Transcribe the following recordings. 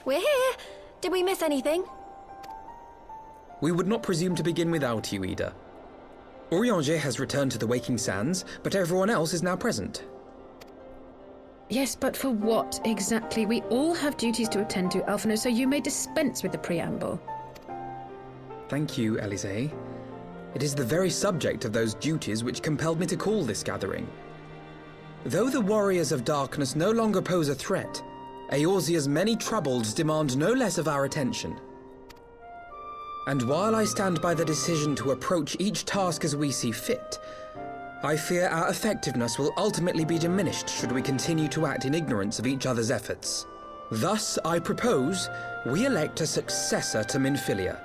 we're here. Did we miss anything? We would not presume to begin without you, Ida. Orianger has returned to the Waking Sands, but everyone else is now present. Yes, but for what exactly? We all have duties to attend to, Alphino, so you may dispense with the preamble. Thank you, Elise. It is the very subject of those duties which compelled me to call this gathering. Though the Warriors of Darkness no longer pose a threat, Eorzea's many troubles demand no less of our attention. And while I stand by the decision to approach each task as we see fit, I fear our effectiveness will ultimately be diminished should we continue to act in ignorance of each other's efforts. Thus, I propose we elect a successor to Minfilia.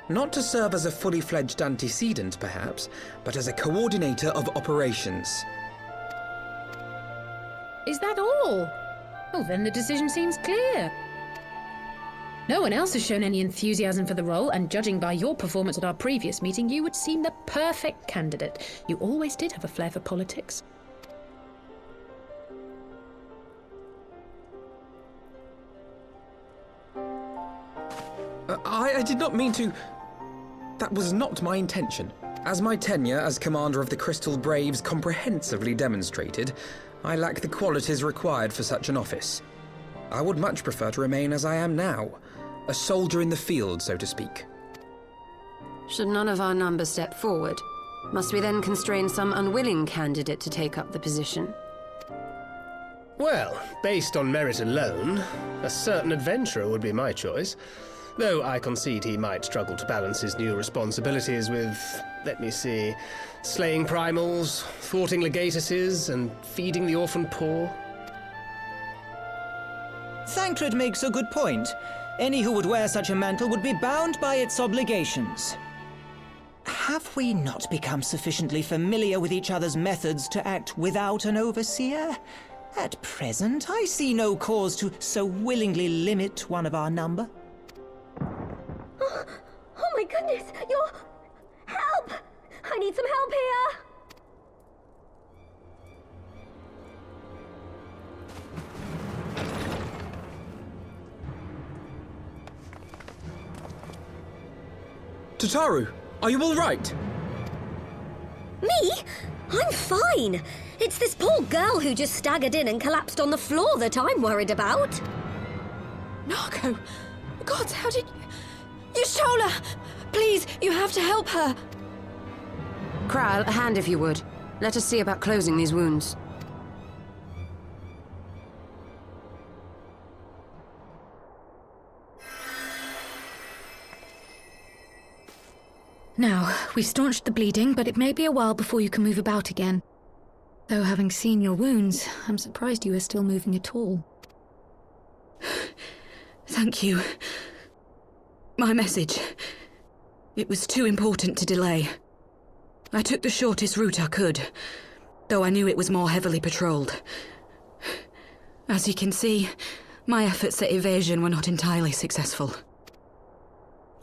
Not to serve as a fully fledged antecedent, perhaps, but as a coordinator of operations. Is that all? Oh, then the decision seems clear. No one else has shown any enthusiasm for the role, and judging by your performance at our previous meeting, you would seem the perfect candidate. You always did have a flair for politics. I did not mean to... That was not my intention. As my tenure as commander of the Crystal Braves comprehensively demonstrated, I lack the qualities required for such an office. I would much prefer to remain as I am now, a soldier in the field, so to speak. Should none of our number step forward? Must we then constrain some unwilling candidate to take up the position? Well, based on merit alone, a certain adventurer would be my choice. Though I concede he might struggle to balance his new responsibilities with, let me see, slaying primals, thwarting legatuses, and feeding the orphan poor. Thancred makes a good point. Any who would wear such a mantle would be bound by its obligations. Have we not become sufficiently familiar with each other's methods to act without an overseer? At present, I see no cause to so willingly limit one of our number. Oh my goodness, you're... Help! I need some help here! Tataru, are you all right? Me? I'm fine. It's this poor girl who just staggered in and collapsed on the floor that I'm worried about. Narco! God, how did... Yashola! Please, you have to help her! Kral, a hand if you would. Let us see about closing these wounds. Now, we've staunched the bleeding, but it may be a while before you can move about again. Though having seen your wounds, I'm surprised you are still moving at all. Thank you. My message. It was too important to delay. I took the shortest route I could, though I knew it was more heavily patrolled. As you can see, my efforts at evasion were not entirely successful.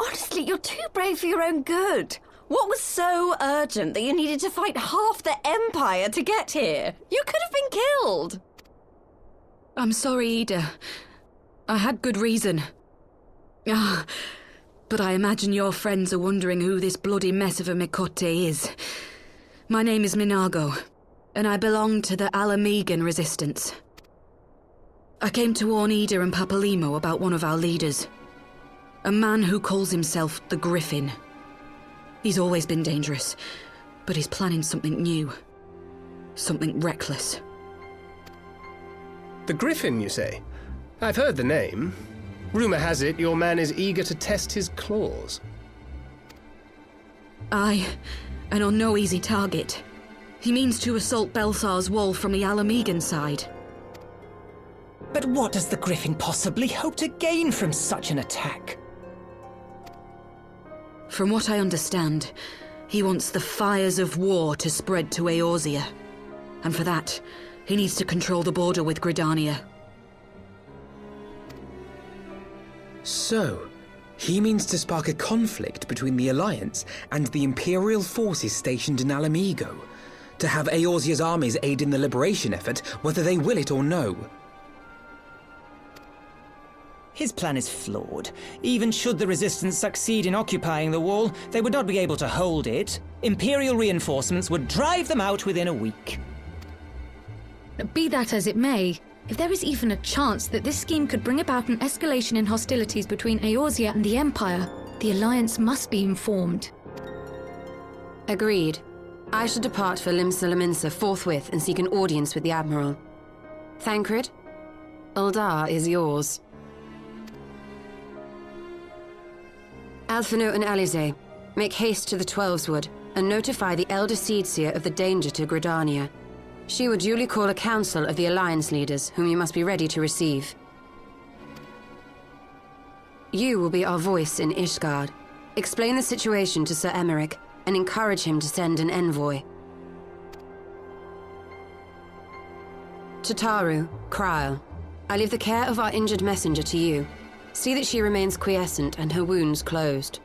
Honestly, you're too brave for your own good. What was so urgent that you needed to fight half the Empire to get here? You could have been killed. I'm sorry, Ida. I had good reason. But I imagine your friends are wondering who this bloody mess of a Mikote is. My name is Minago, and I belong to the Alamegan Resistance. I came to warn Ida and Papalimo about one of our leaders. A man who calls himself the Griffin. He's always been dangerous, but he's planning something new. Something reckless. The Griffin, you say? I've heard the name. Rumor has it your man is eager to test his claws. Aye, and on no easy target. He means to assault Belsar's wall from the Alamegan side. But what does the Griffin possibly hope to gain from such an attack? From what I understand, he wants the fires of war to spread to Eorzea. And for that, he needs to control the border with Gridania. So, he means to spark a conflict between the Alliance and the Imperial forces stationed in Alamigo, to have Eorzea's armies aid in the liberation effort, whether they will it or no. His plan is flawed. Even should the Resistance succeed in occupying the wall, they would not be able to hold it. Imperial reinforcements would drive them out within a week. Be that as it may, if there is even a chance that this scheme could bring about an escalation in hostilities between Eorzea and the Empire, the Alliance must be informed. Agreed. I shall depart for Limsa forthwith and seek an audience with the Admiral. Thancred, Uldar is yours. Alphino and Alize, make haste to the Twelveswood and notify the Elder Seedseer of the danger to Gridania. She will duly call a council of the Alliance leaders, whom you must be ready to receive. You will be our voice in Ishgard. Explain the situation to Sir Emmerich and encourage him to send an envoy. To Taru, Kryl, I leave the care of our injured messenger to you. See that she remains quiescent and her wounds closed.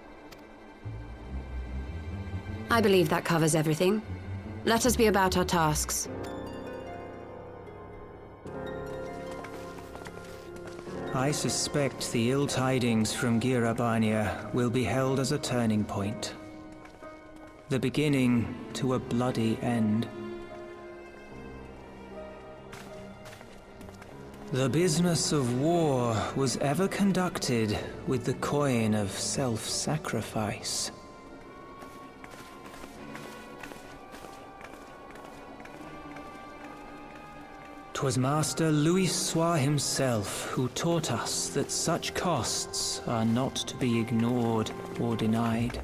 I believe that covers everything. Let us be about our tasks. I suspect the ill tidings from Girabania will be held as a turning point. The beginning to a bloody end. The business of war was ever conducted with the coin of self-sacrifice. 'Twas Master Louis Soir himself who taught us that such costs are not to be ignored or denied.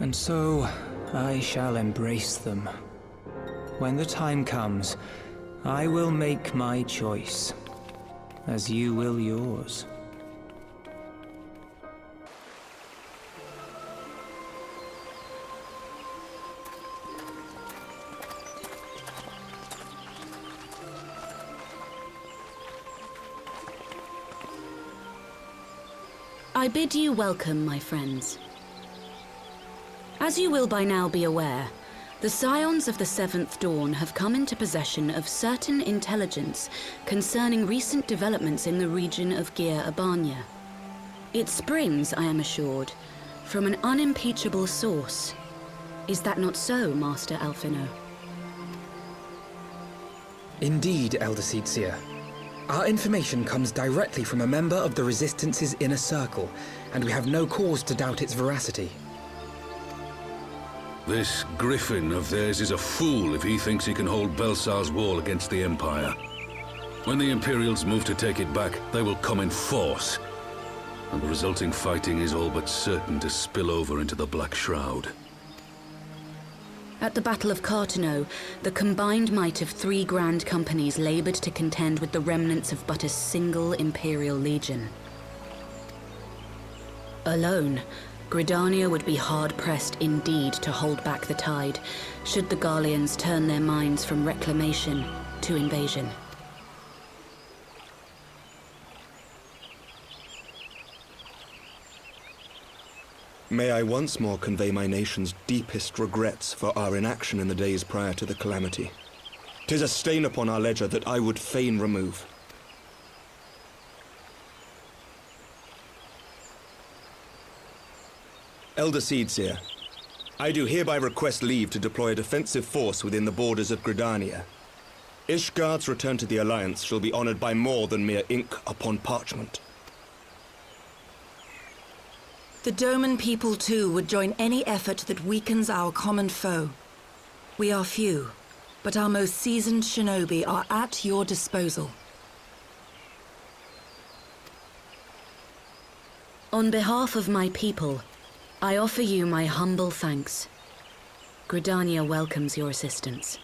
And so, I shall embrace them. When the time comes, I will make my choice, as you will yours. I bid you welcome, my friends. As you will by now be aware, the Scions of the Seventh Dawn have come into possession of certain intelligence concerning recent developments in the region of Gyr Abania. It springs, I am assured, from an unimpeachable source. Is that not so, Master Alphino? Indeed, Elder Seedseer. Our information comes directly from a member of the Resistance's inner circle, and we have no cause to doubt its veracity. This Griffin of theirs is a fool if he thinks he can hold Belsar's wall against the Empire. When the Imperials move to take it back, they will come in force, and the resulting fighting is all but certain to spill over into the Black Shroud. At the Battle of Cartano, the combined might of 3 grand companies labored to contend with the remnants of but a single Imperial legion. Alone, Gridania would be hard-pressed indeed to hold back the tide, should the Garleans turn their minds from reclamation to invasion. May I once more convey my nation's deepest regrets for our inaction in the days prior to the calamity. 'Tis a stain upon our ledger that I would fain remove. Elder Seedseer, I do hereby request leave to deploy a defensive force within the borders of Gridania. Ishgard's return to the Alliance shall be honored by more than mere ink upon parchment. The Doman people, too, would join any effort that weakens our common foe. We are few, but our most seasoned shinobi are at your disposal. On behalf of my people, I offer you my humble thanks. Gridania welcomes your assistance.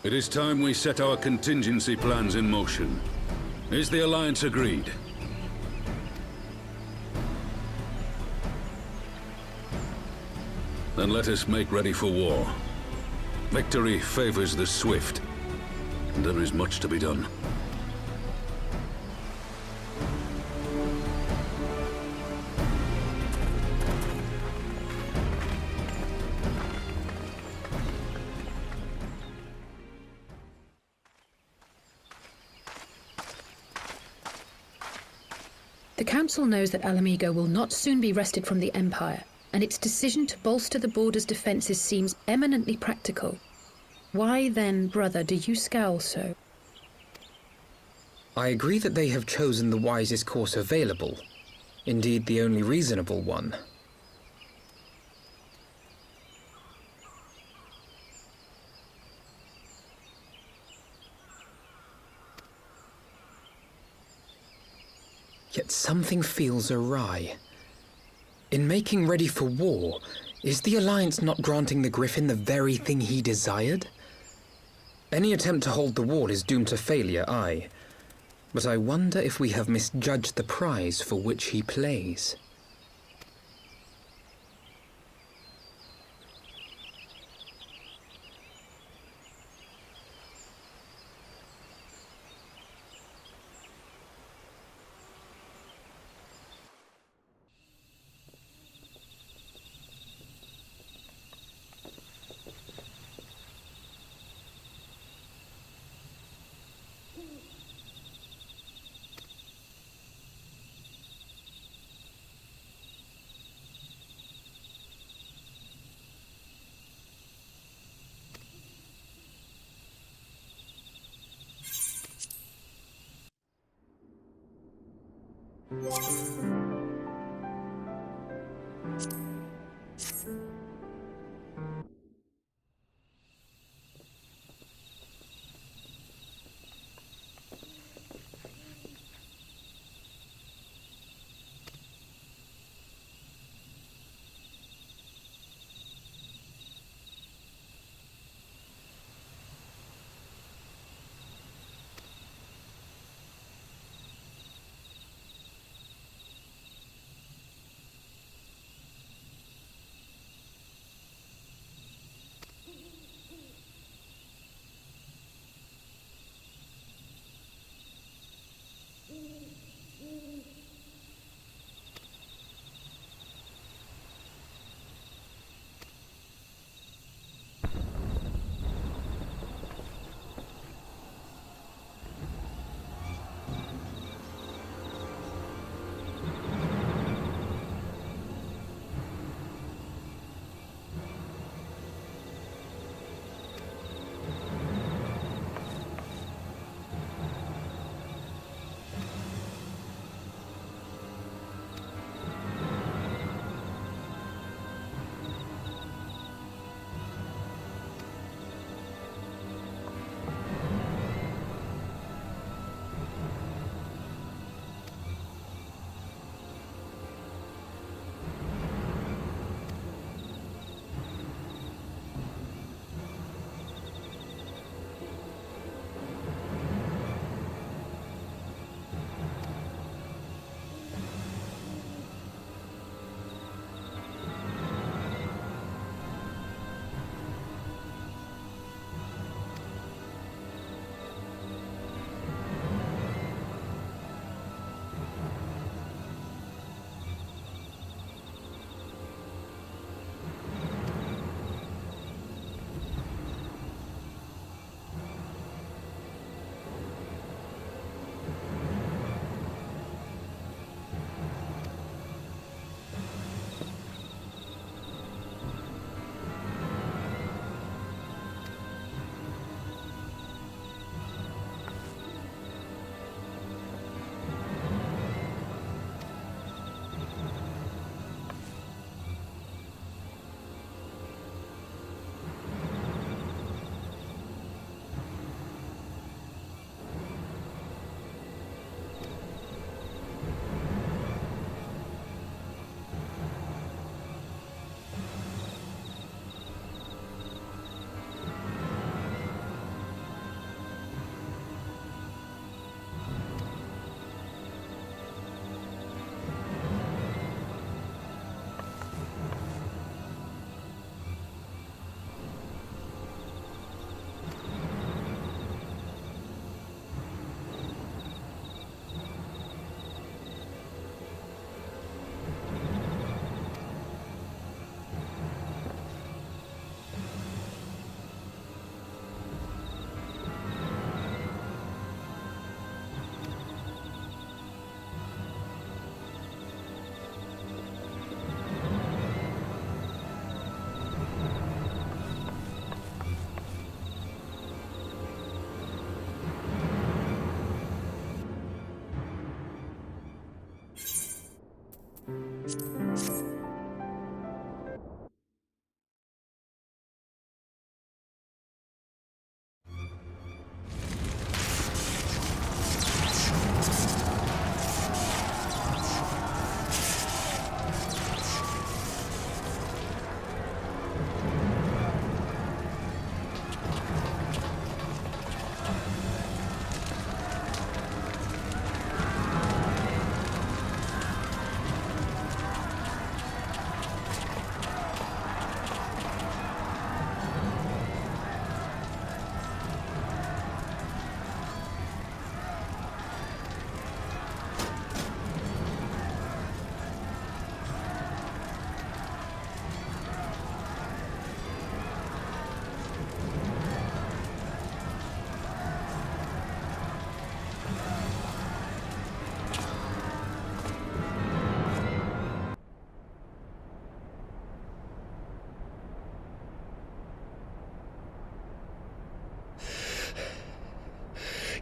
It is time we set our contingency plans in motion. Is the Alliance agreed? Then let us make ready for war. Victory favors the swift, and there is much to be done. The Council knows that Alamigo will not soon be wrested from the Empire, and its decision to bolster the border's defences seems eminently practical. Why then, brother, do you scowl so? I agree that they have chosen the wisest course available. Indeed, the only reasonable one. Yet something feels awry. In making ready for war, is the Alliance not granting the Griffin the very thing he desired? Any attempt to hold the wall is doomed to failure, aye. But I wonder if we have misjudged the prize for which he plays.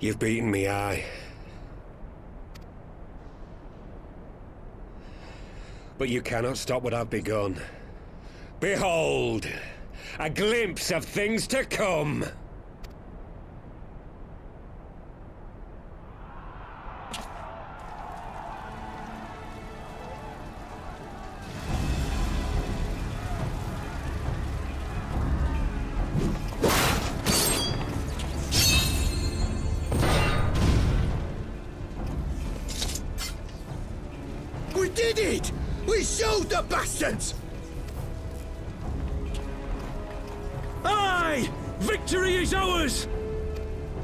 You've beaten me, aye. But you cannot stop what I've begun. Behold! A glimpse of things to come! We did it! We showed the bastards! Aye! Victory is ours!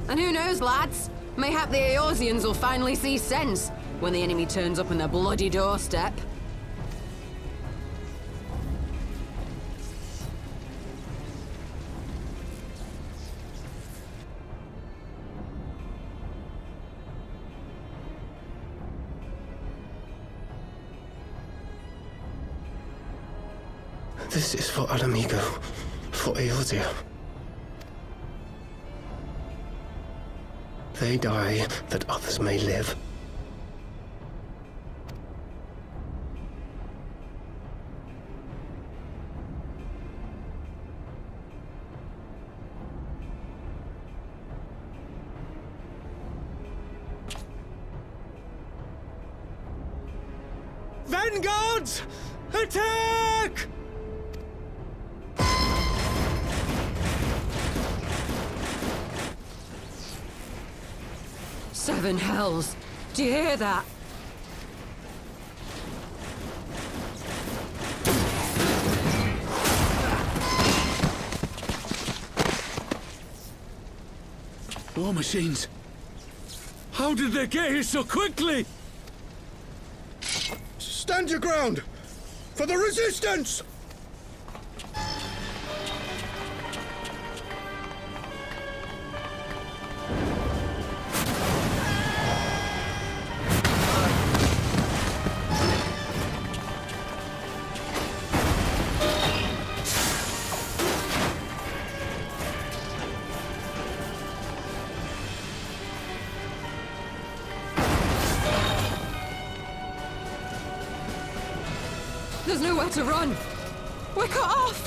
And who knows, lads? Mayhap the Eorzeans will finally see sense when the enemy turns up on their bloody doorstep. This is for Alamigo, for Eorzea. They die that others may live. Vanguards! Attack! Seven hells! Do you hear that? War machines! How did they get here so quickly? Stand your ground! For the resistance! There's nowhere to run! We're cut off!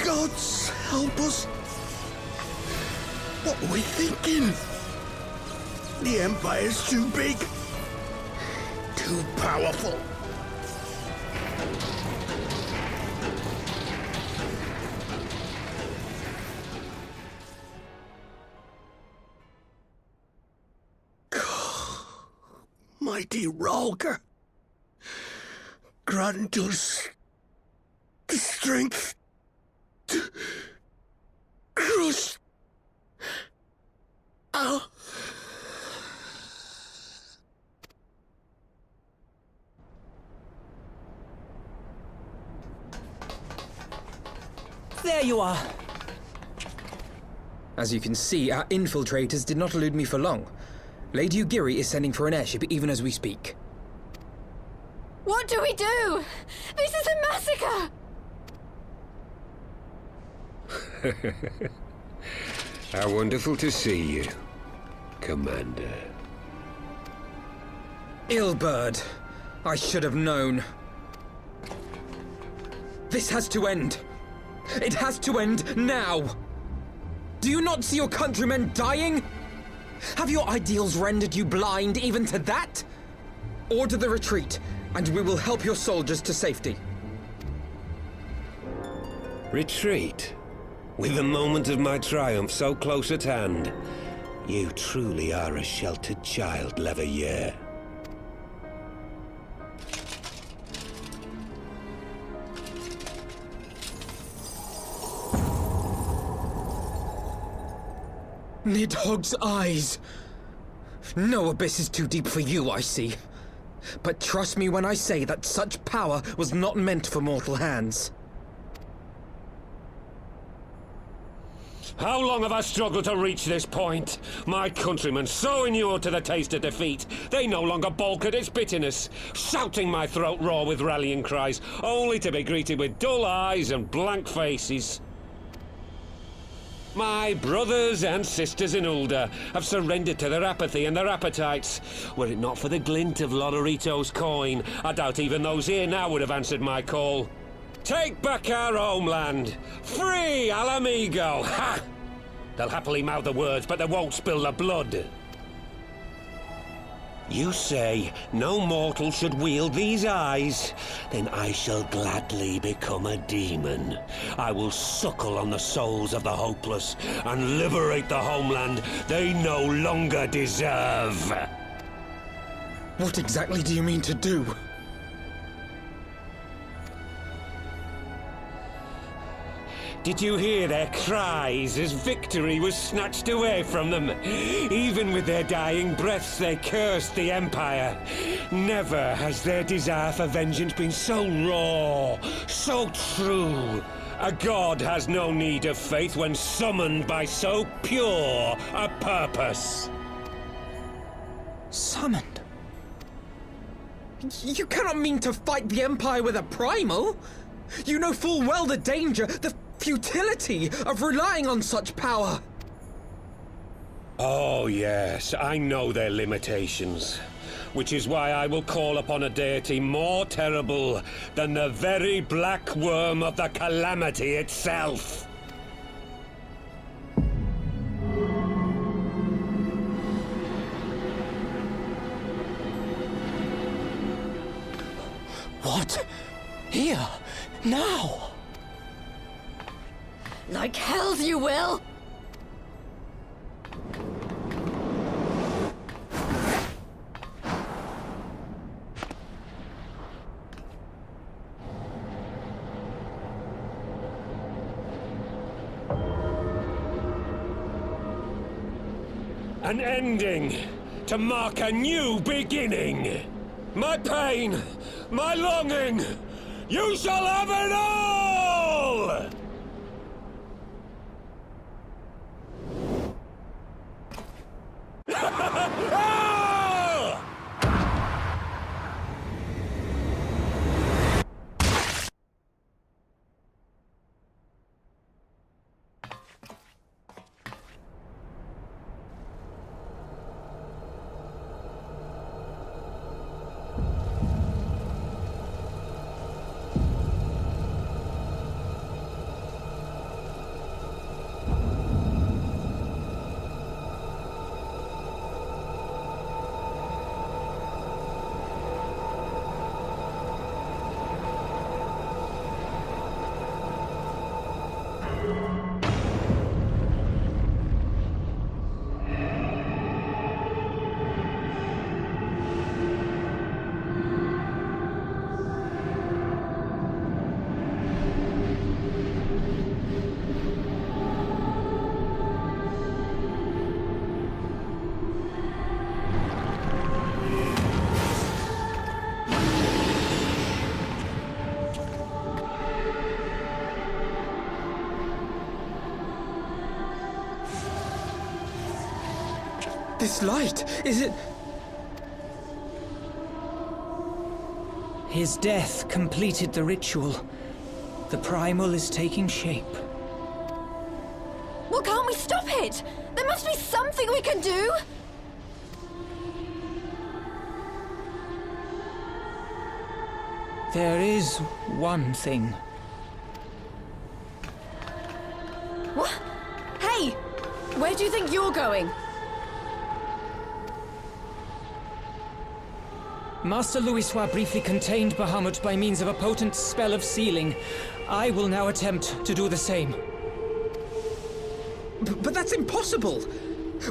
Gods help us! What are we thinking? The Empire's too big. Too powerful. Mighty Rolger, grant us the strength to crush our... There you are. As you can see, our infiltrators did not elude me for long. Lady Ugiri is sending for an airship even as we speak. What do we do? This is a massacre! How wonderful to see you, Commander. Ilbird, I should have known. This has to end. It has to end now. Do you not see your countrymen dying? Have your ideals rendered you blind even to that? Order the retreat, and we will help your soldiers to safety. Retreat? With the moment of my triumph so close at hand? You truly are a sheltered child, Leverrier. Nidhogg's eyes! No abyss is too deep for you, I see. But trust me when I say that such power was not meant for mortal hands. How long have I struggled to reach this point? My countrymen, so inured to the taste of defeat, they no longer balk at its bitterness, shouting my throat raw with rallying cries, only to be greeted with dull eyes and blank faces. My brothers and sisters in Ulda have surrendered to their apathy and their appetites. Were it not for the glint of Lodorito's coin, I doubt even those here now would have answered my call. Take back our homeland! Free Alamigo! Ha! They'll happily mouth the words, but they won't spill the blood. You say no mortal should wield these eyes? Then I shall gladly become a demon. I will suckle on the souls of the hopeless and liberate the homeland they no longer deserve. What exactly do you mean to do? Did you hear their cries as victory was snatched away from them? Even with their dying breaths, they cursed the Empire. Never has their desire for vengeance been so raw, so true. A god has no need of faith when summoned by so pure a purpose. Summoned? You cannot mean to fight the Empire with a primal! You know full well the danger, the futility of relying on such power! Oh yes, I know their limitations. Which is why I will call upon a deity more terrible than the very black worm of the calamity itself. What? Here? Now? Like hells you will! An ending to mark a new beginning. My pain, my longing, you shall have it all! This light, is it... His death completed the ritual. The primal is taking shape. Well, can't we stop it? There must be something we can do! There is one thing. What? Hey! Where do you think you're going? Master Louisoix briefly contained Bahamut by means of a potent spell of sealing. I will now attempt to do the same. But that's impossible!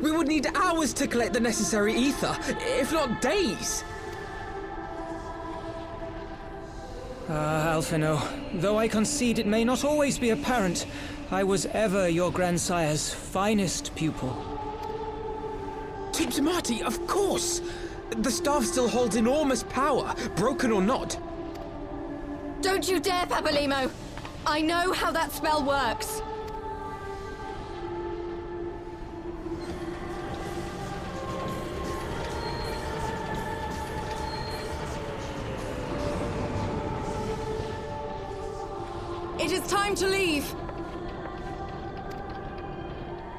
We would need hours to collect the necessary ether, if not days! Ah, Alphino, though I concede it may not always be apparent, I was ever your grandsire's finest pupil. Tiptimati, of course! The staff still holds enormous power, broken or not. Don't you dare, Papalymo! I know how that spell works! It is time to leave!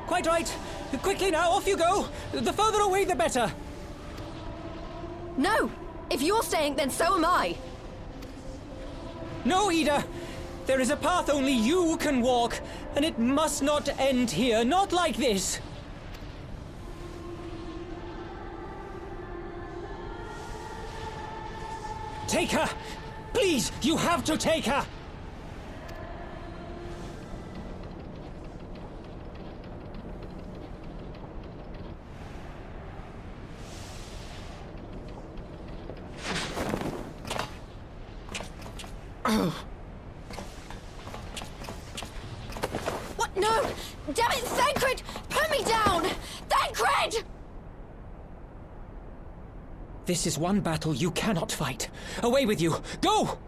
Quite right. Quickly now, off you go! The further away, the better! No! If you're staying, then so am I! No, Ida! There is a path only you can walk, and it must not end here, not like this! Take her! Please, you have to take her! What? No! Damn it, Thancred! Put me down! Thancred! This is one battle you cannot fight. Away with you! Go!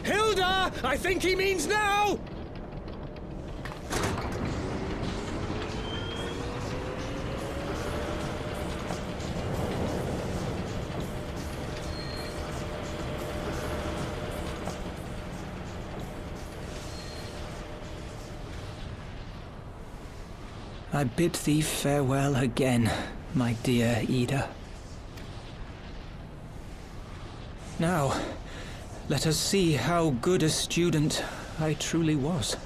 Hilda! I think he means now! I bid thee farewell again, my dear Ida. Now, let us see how good a student I truly was.